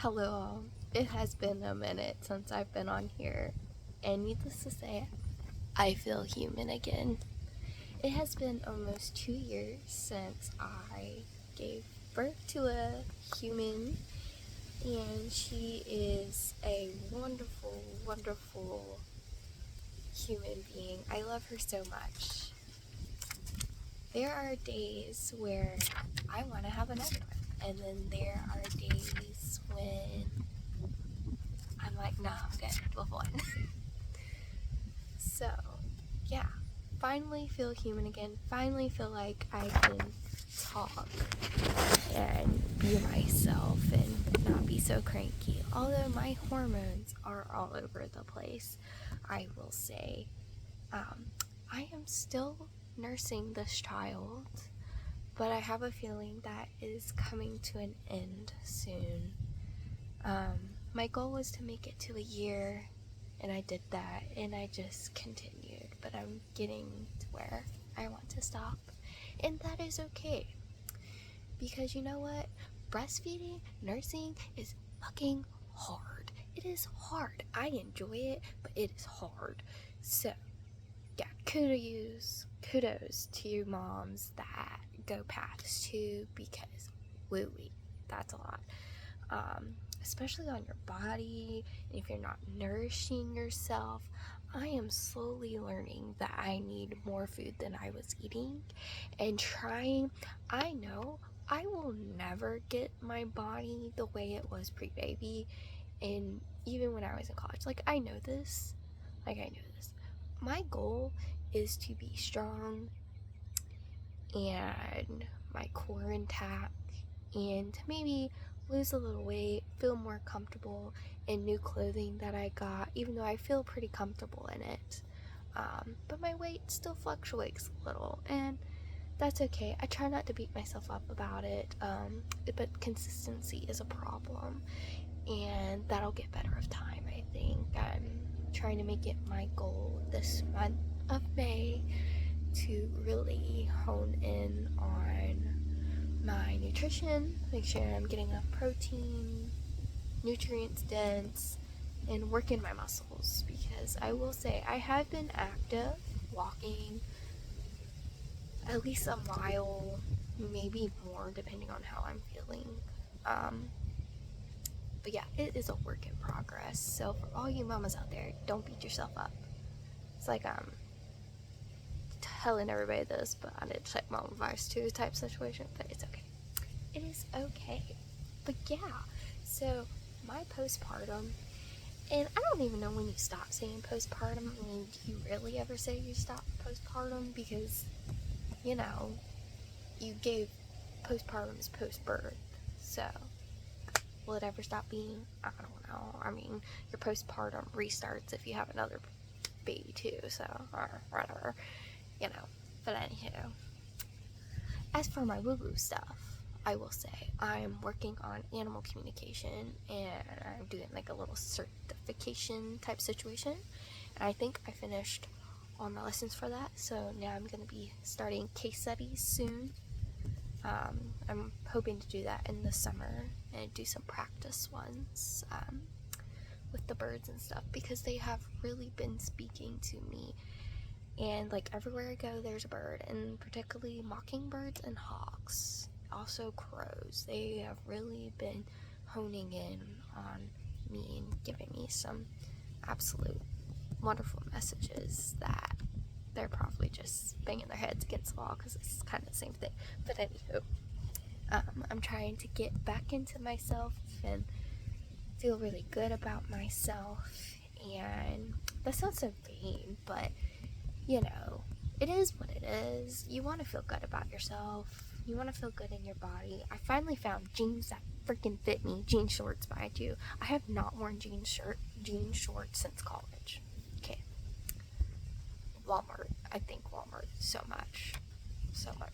Hello, it has been a minute since I've been on here, and needless to say, I feel human again. It has been almost 2 years since I gave birth to a human, and she is a wonderful, wonderful human being. I love her so much. There are days where I want to have another one, and then there are days when I'm like, nah, I'm good with one. So, yeah, finally feel human again. Finally feel like I can talk and be myself and not be so cranky. Although my hormones are all over the place, I will say. Um, I am still nursing this child, but I have a feeling that is coming to an end soon. My goal was to make it to a year, and I did that, and I just continued, but I'm getting to where I want to stop, and that is okay, because you know what? Breastfeeding, nursing is fucking hard. It is hard. I enjoy it, but it is hard. So, yeah, kudos to you moms that go past 2, because woo-wee, that's a lot. Especially on your body, and if you're not nourishing yourself. I am slowly learning that I need more food than I was eating, and trying. I know I will never get my body the way it was pre-baby, and even when I was in college. I know this. My goal is to be strong and my core intact, and to maybe lose a little weight, feel more comfortable in new clothing that I got, even though I feel pretty comfortable in it. But my weight still fluctuates a little, and that's okay. I try not to beat myself up about it, but consistency is a problem, and that'll get better with time, I think. I'm trying to make it my goal this month of May to really hone in on my nutrition, make sure I'm getting enough protein, nutrients dense, and working my muscles, because I will say I have been active, walking at least a mile, maybe more depending on how I'm feeling. But yeah, it is a work in progress. So for all you mamas out there, don't beat yourself up. It's like telling everybody this, but I did check mom advice too type situation, but it's okay. It is okay. But yeah, so my postpartum, and I don't even know when you stop saying postpartum. I mean, do you really ever say you stop postpartum? Because, you gave postpartum is post-birth. So, will it ever stop being? I don't know. I mean, your postpartum restarts if you have another baby too, so, or whatever, But anywho, as for my woo-woo stuff, I will say I'm working on animal communication, and I'm doing like a little certification type situation, and I think I finished all my lessons for that, so now I'm going to be starting case studies soon. I'm hoping to do that in the summer and do some practice ones with the birds and stuff, because they have really been speaking to me. And everywhere I go, there's a bird, and particularly mockingbirds and hawks, also crows. They have really been honing in on me and giving me some absolute wonderful messages that they're probably just banging their heads against the wall, because it's kind of the same thing. But anywho, I'm trying to get back into myself and feel really good about myself. And that sounds so vain, but it is what it is. You want to feel good about yourself. You want to feel good in your body. I finally found jeans that freaking fit me. Jean shorts, mind you. I have not worn jean shorts since college. Okay. Walmart. I thank Walmart so much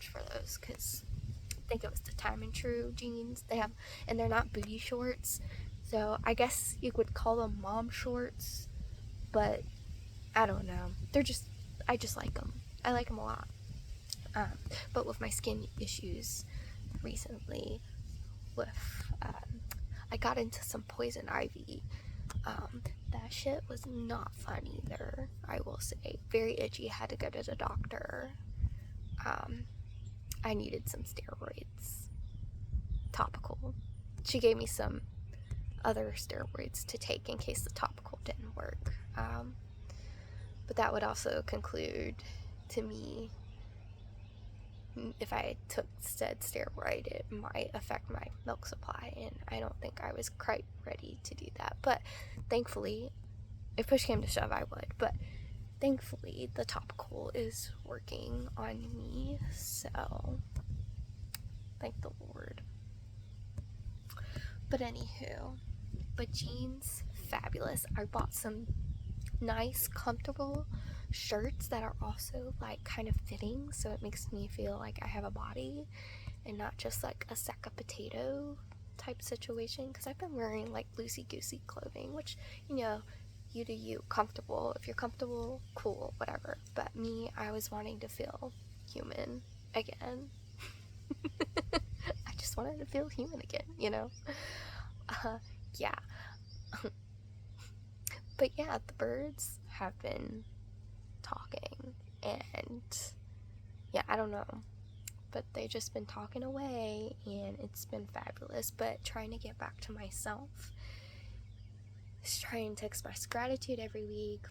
for those, because I think it was the Time and True jeans they have, and they're not booty shorts. So I guess you would call them mom shorts, but I don't know. I just like them. I like them a lot. But with my skin issues recently, with I got into some poison ivy. That shit was not fun either, I will say. Very itchy, had to go to the doctor. I needed some steroids, topical. She gave me some other steroids to take in case the topical didn't work. But that would also conclude to me, if I took said steroid, it might affect my milk supply, and I don't think I was quite ready to do that. But thankfully, if push came to shove, I would. But thankfully, the topical is working on me, so thank the Lord. But anywho, but jeans, fabulous. I bought some nice, comfortable shirts that are also like kind of fitting, so it makes me feel like I have a body and not just like a sack of potato type situation, because I've been wearing like loosey-goosey clothing, which, you know, you do you, comfortable. If you're comfortable, cool, whatever. But me, I was wanting to feel human again. I just wanted to feel human again, you know? Yeah. But yeah, the birds have been talking, and yeah, I don't know, but they've just been talking away, and it's been fabulous. But trying to get back to myself, just trying to express gratitude every week,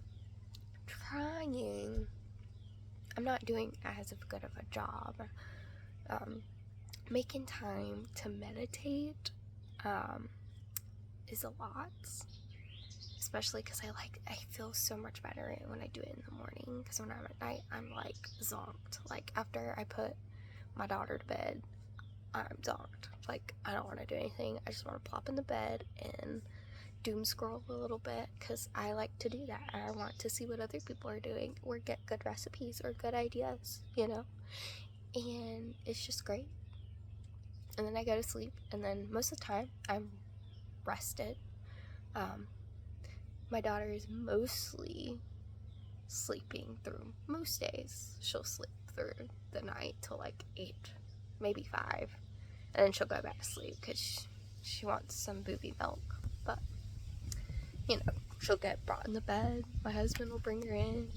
I'm not doing as good of a job making time to meditate is a lot, especially because I feel so much better when I do it in the morning, because when I'm at night, I'm like zonked. Like after I put my daughter to bed, I'm zonked. Like I don't want to do anything. I just want to plop in the bed and doom scroll a little bit, because I like to do that. I want to see what other people are doing, or get good recipes or good ideas, you know? And it's just great. And then I go to sleep, and then most of the time I'm rested. My daughter is mostly sleeping through most days. She'll sleep through the night till like 8, maybe 5, and then she'll go back to sleep because she wants some booby milk. But you know, she'll get brought in the bed, my husband will bring her in,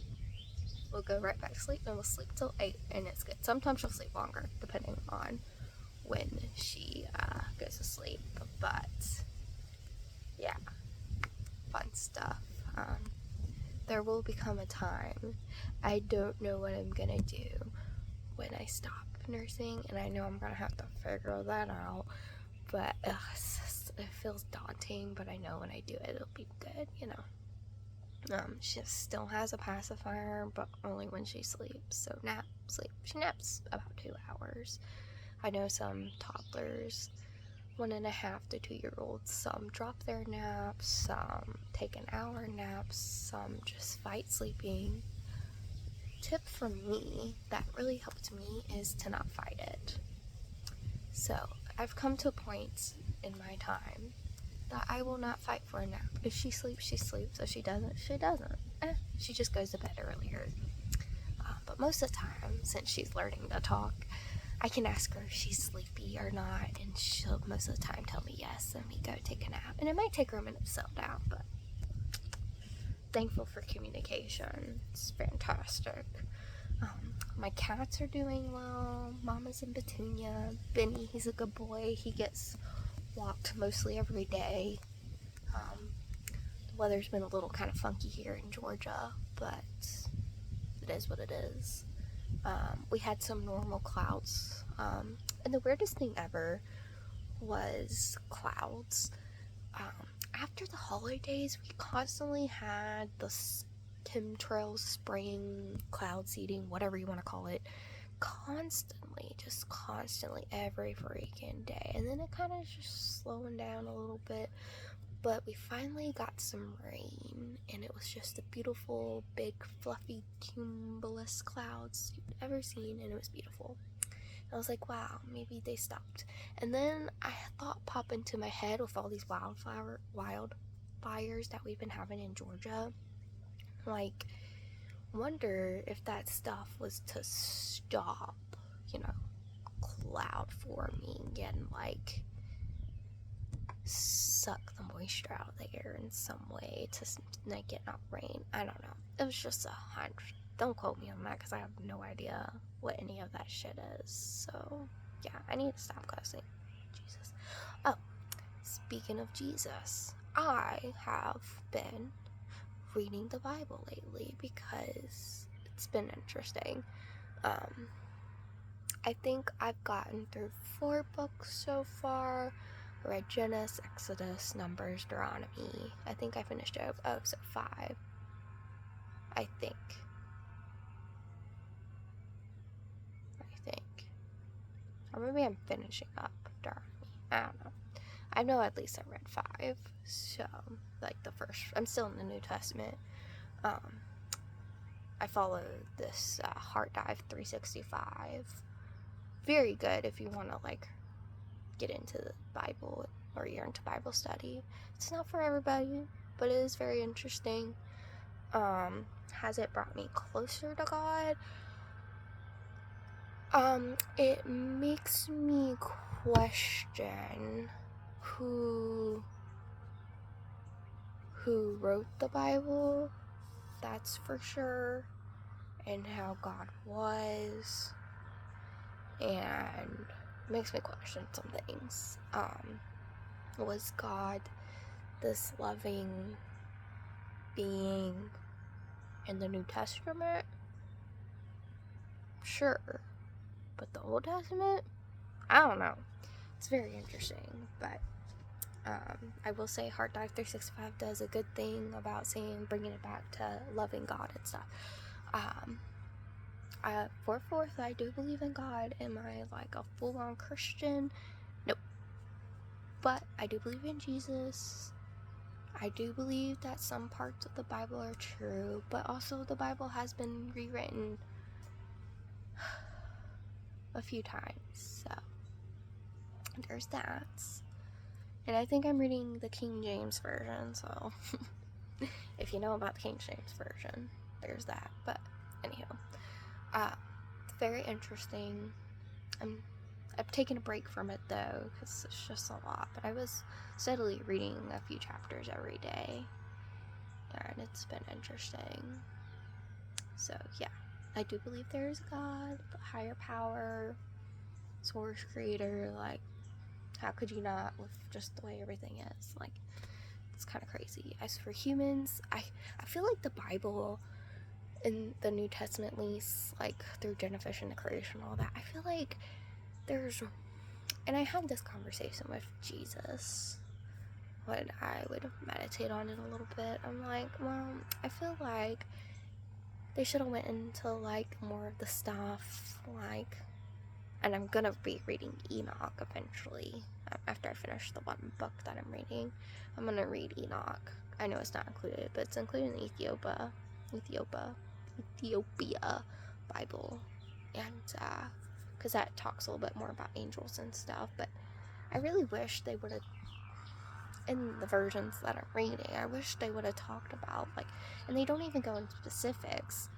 we'll go right back to sleep, and we'll sleep till 8, and it's good. Sometimes she'll sleep longer depending on when she goes to sleep, but yeah, fun stuff. There will become a time, I don't know what I'm gonna do when I stop nursing, and I know I'm gonna have to figure that out, but it feels daunting, but I know when I do it, it'll be good, you know. She still has a pacifier, but only when she sleeps, so she naps about 2 hours. I know some toddlers, 1.5 to 2-year-olds, some drop their naps, some take an hour naps, some just fight sleeping. Tip from me that really helped me is to not fight it. So I've come to a point in my time that I will not fight for a nap. If she sleeps, she sleeps. If she doesn't, she doesn't. She just goes to bed earlier. But most of the time, since she's learning to talk, I can ask her if she's sleepy or not, and she'll most of the time tell me yes, and we go take a nap. And it might take her a minute to settle down, but thankful for communication. It's fantastic. My cats are doing well. Mama's in Petunia. Benny, he's a good boy. He gets walked mostly every day. The weather's been a little kind of funky here in Georgia, but it is what it is. We had some normal clouds, and the weirdest thing ever was clouds. After the holidays, we constantly had the chemtrails spraying, cloud seeding, whatever you want to call it, constantly, every freaking day. And then it kind of just slowing down a little bit, but we finally got some rain, and it was just the beautiful, big, fluffy, cumulus clouds you've ever seen, and it was beautiful. I was like, wow, maybe they stopped. And then I thought pop into my head with all these wildfires that we've been having in Georgia. Like, wonder if that stuff was to stop, you know, cloud forming and like suck the moisture out of the air in some way to make it not rain. I don't know. It was just 100. Don't quote me on that because I have no idea what any of that shit is. So, yeah, I need to stop cussing. Jesus. Oh, speaking of Jesus, I have been reading the Bible lately because it's been interesting. I think I've gotten through 4 books so far. I read Genesis, Exodus, Numbers, Deuteronomy. I think I finished Job. Oh, so 5. I think. Or maybe I'm finishing up Deuteronomy. I don't know. I know at least I read 5. So, like the first. I'm still in the New Testament. I follow this Heart Dive 365. Very good if you want to like get into the Bible or you're into Bible study. It's not for everybody, but it is very interesting. Has it brought me closer to God? It makes me question who wrote the Bible, that's for sure, and how God was, and it makes me question some things. Was God this loving being in the New Testament? Sure. But the Old Testament? I don't know. It's very interesting, but I will say Heart Dive 365 does a good thing about bringing it back to loving God and stuff. For fourth, I do believe in God. Am I like a full-on Christian? Nope. But I do believe in Jesus. I do believe that some parts of the Bible are true, but also the Bible has been rewritten a few times, so there's that. And I think I'm reading the King James Version, so if you know about the King James Version, there's that. But anyhow, very interesting. I've taken a break from it though, because it's just a lot. But I was steadily reading a few chapters every day, and it's been interesting. So yeah, I do believe there is a God, a higher power, source, creator. Like, how could you not with just the way everything is? Like, it's kind of crazy. As for humans, I feel like the Bible in the New Testament, at least, like through Genesis and the creation and all that, I feel like there's, and I had this conversation with Jesus when I would meditate on it a little bit. I'm like, well, I feel like they should have went into like more of the stuff, like, and I'm gonna be reading Enoch eventually. After I finish the one book that I'm reading, I'm gonna read Enoch. I know it's not included, but it's included in the Ethiopia Bible, and because that talks a little bit more about angels and stuff. But I really wish they would have, in the versions that I'm reading, I wish they would have talked about, like, and they don't even go into specifics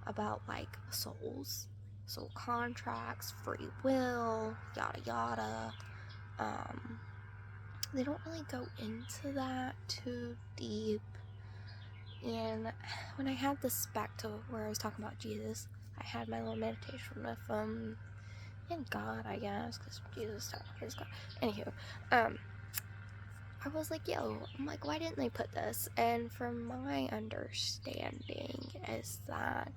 about like souls, soul contracts, free will, yada yada. They don't really go into that too deep. And when I had this back to where I was talking about Jesus, I had my little meditation with and God, I guess, because Jesus is God. Anywho, I was like, I'm like, why didn't they put this? And from my understanding is that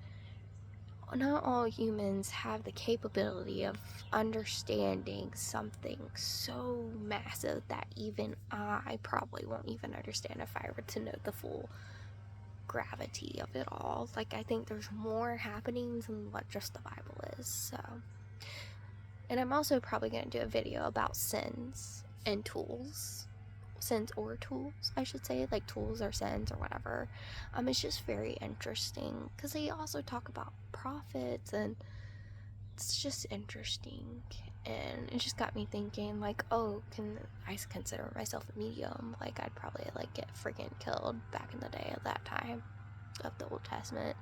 not all humans have the capability of understanding something so massive that even I probably won't even understand if I were to know the full gravity of it all. Like, I think there's more happenings than what just the Bible is. So, and I'm also probably going to do a video about sins and tools. Sins or tools, I should say, like tools or sins or whatever. It's just very interesting because they also talk about prophets, and it's just interesting. And it just got me thinking, like, oh, can I consider myself a medium? Like, I'd probably like get freaking killed back in the day at that time of the Old Testament.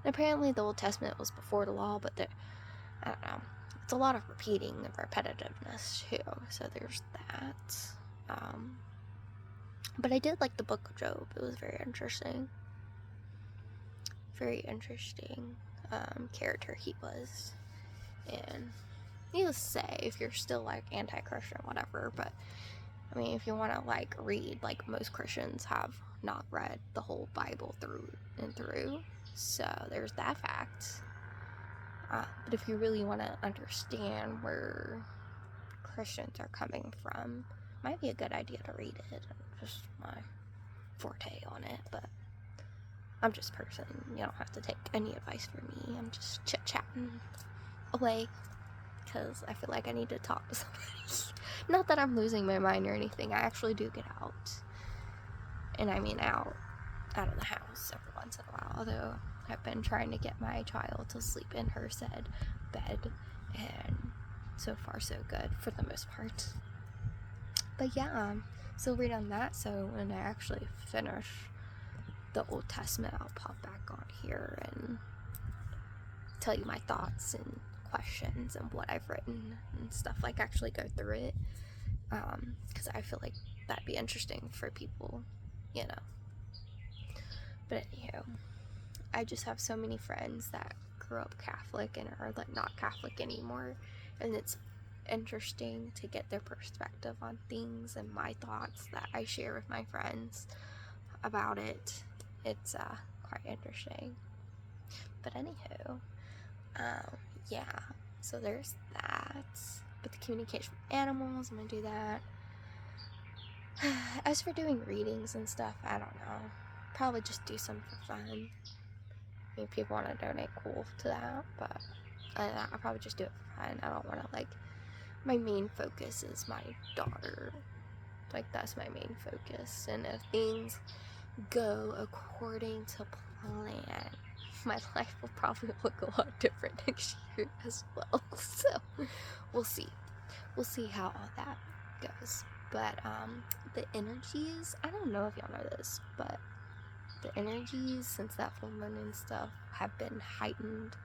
And apparently the Old Testament was before the law, but I don't know, it's a lot of repeating and repetitiveness too, so there's that. But I did like the book of Job. It was very interesting. Very interesting character he was. And needless to say, if you're still like anti-Christian, whatever, but I mean, if you want to like read, like most Christians have not read the whole Bible through and through, so there's that fact. But if you really want to understand where Christians are coming from, might be a good idea to read it. Just my forte on it, but I'm just a person. You don't have to take any advice from me. I'm just chit-chatting away because I feel like I need to talk to somebody. Not that I'm losing my mind or anything. I actually do get out. And I mean out of the house every once in a while. Although I've been trying to get my child to sleep in her said bed. And so far so good for the most part. But yeah, still read on that. So when I actually finish the Old Testament, I'll pop back on here and tell you my thoughts and questions and what I've written and stuff, like actually go through it, because I feel like that'd be interesting for people, you know. But anywho, I just have so many friends that grew up Catholic and are like not Catholic anymore, and it's interesting to get their perspective on things and my thoughts that I share with my friends about it. It's quite interesting. But anywho, yeah, so there's that. But the communication with animals, I'm gonna do that. As for doing readings and stuff, I don't know. Probably just do some for fun. I mean, people want to donate, cool to that, but I'll probably just do it for fun. I don't want to, like, my main focus is my daughter. Like, that's my main focus. And if things go according to plan, my life will probably look a lot different next year as well. So we'll see how all that goes. But the energies, I don't know if y'all know this, but the energies since that full moon and stuff have been heightened,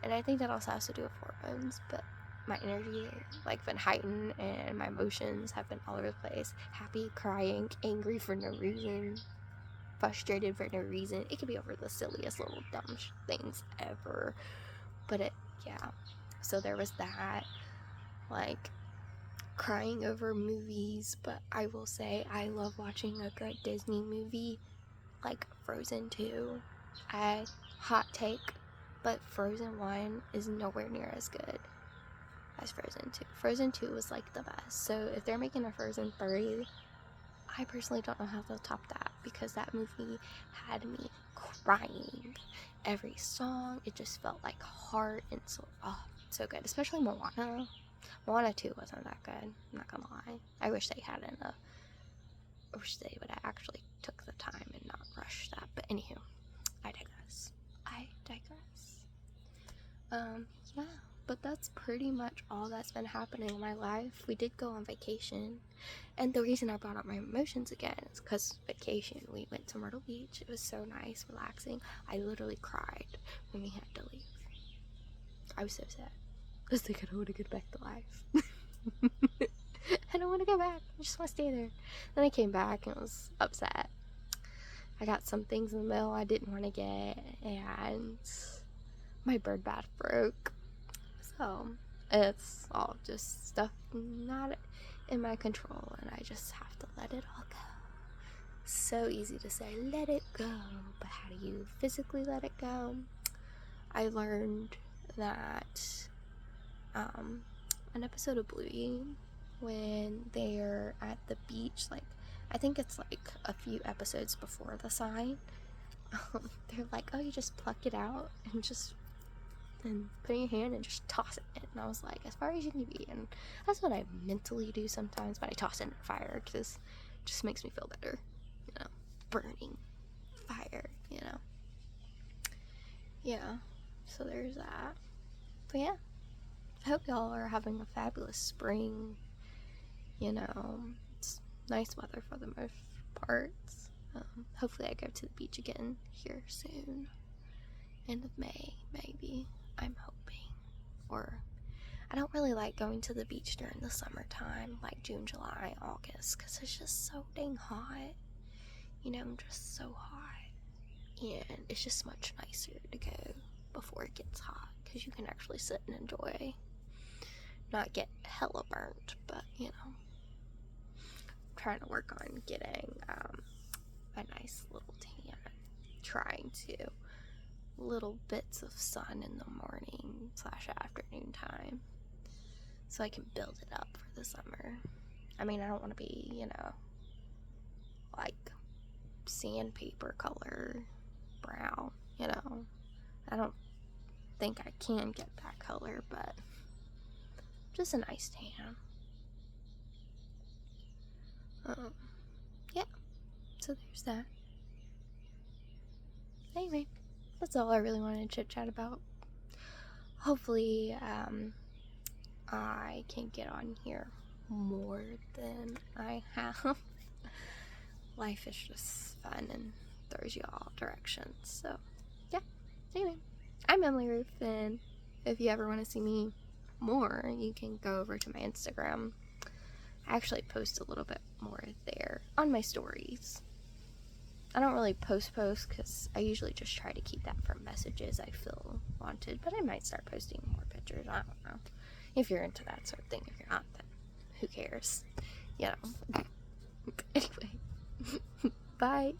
and I think that also has to do with hormones. But my energy like been heightened, and my emotions have been all over the place. Happy, crying, angry for no reason, frustrated for no reason. It could be over the silliest little dumb things ever. But yeah. So there was that, like, crying over movies. But I will say I love watching a good Disney movie, like Frozen 2. Hot take, but Frozen 1 is nowhere near as good as Frozen 2. Frozen 2 was like the best. So if they're making a Frozen 3, I personally don't know how they'll top that, because that movie had me crying. Every song, it just felt like heart, and so good. Especially Moana. Moana 2 wasn't that good, I'm not gonna lie. I wish they would have actually took the time and not rushed that. But anywho, I digress. Yeah, but that's pretty much all that's been happening in my life. We did go on vacation, and the reason I brought up my emotions again is because vacation. We went to Myrtle Beach. It was so nice, relaxing. I literally cried when we had to leave. I was so sad. I was like, I don't want to get back to life. I don't want to go back. I just want to stay there. Then I came back and was upset. I got some things in the mail I didn't want to get, and my bird bath broke. So it's all just stuff not in my control, and I just have to let it all go. So easy to say, let it go, but how do you physically let it go? I learned that an episode of Bluey, when they're at the beach, like, I think it's like a few episodes before the sign, they're like, oh, you just pluck it out and put it in your hand and just toss it in. And I was like, as far as you can be. And that's what I mentally do sometimes, but I toss it in the fire because it just makes me feel better, you know, burning fire, you know. Yeah, so there's that. But yeah, I hope y'all are having a fabulous spring. You know, it's nice weather for the most parts. Hopefully I go to the beach again here soon. End of May, maybe. I'm hoping. Or I don't really like going to the beach during the summertime, like June, July, August, because it's just so dang hot. You know, just so hot. And it's just much nicer to go before it gets hot, because you can actually sit and enjoy. Not get hella burnt, but, you know. I'm trying to work on getting a nice little tan. Trying to. Little bits of sun in the morning / afternoon time, so I can build it up for the summer. I mean, I don't want to be, you know, like sandpaper color brown, you know. I don't think I can get that color, but just a nice tan. Yeah, so there's that. Anyway, that's all I really wanted to chit chat about. Hopefully, I can get on here more than I have. Life is just fun and throws you all directions. So, yeah. Anyway, I'm Emily Ruth, and if you ever want to see me more, you can go over to my Instagram. I actually post a little bit more there on my stories. I don't really post because I usually just try to keep that for messages I feel wanted, but I might start posting more pictures. I don't know. If you're into that sort of thing. If you're not, then who cares? You know. Anyway. Bye.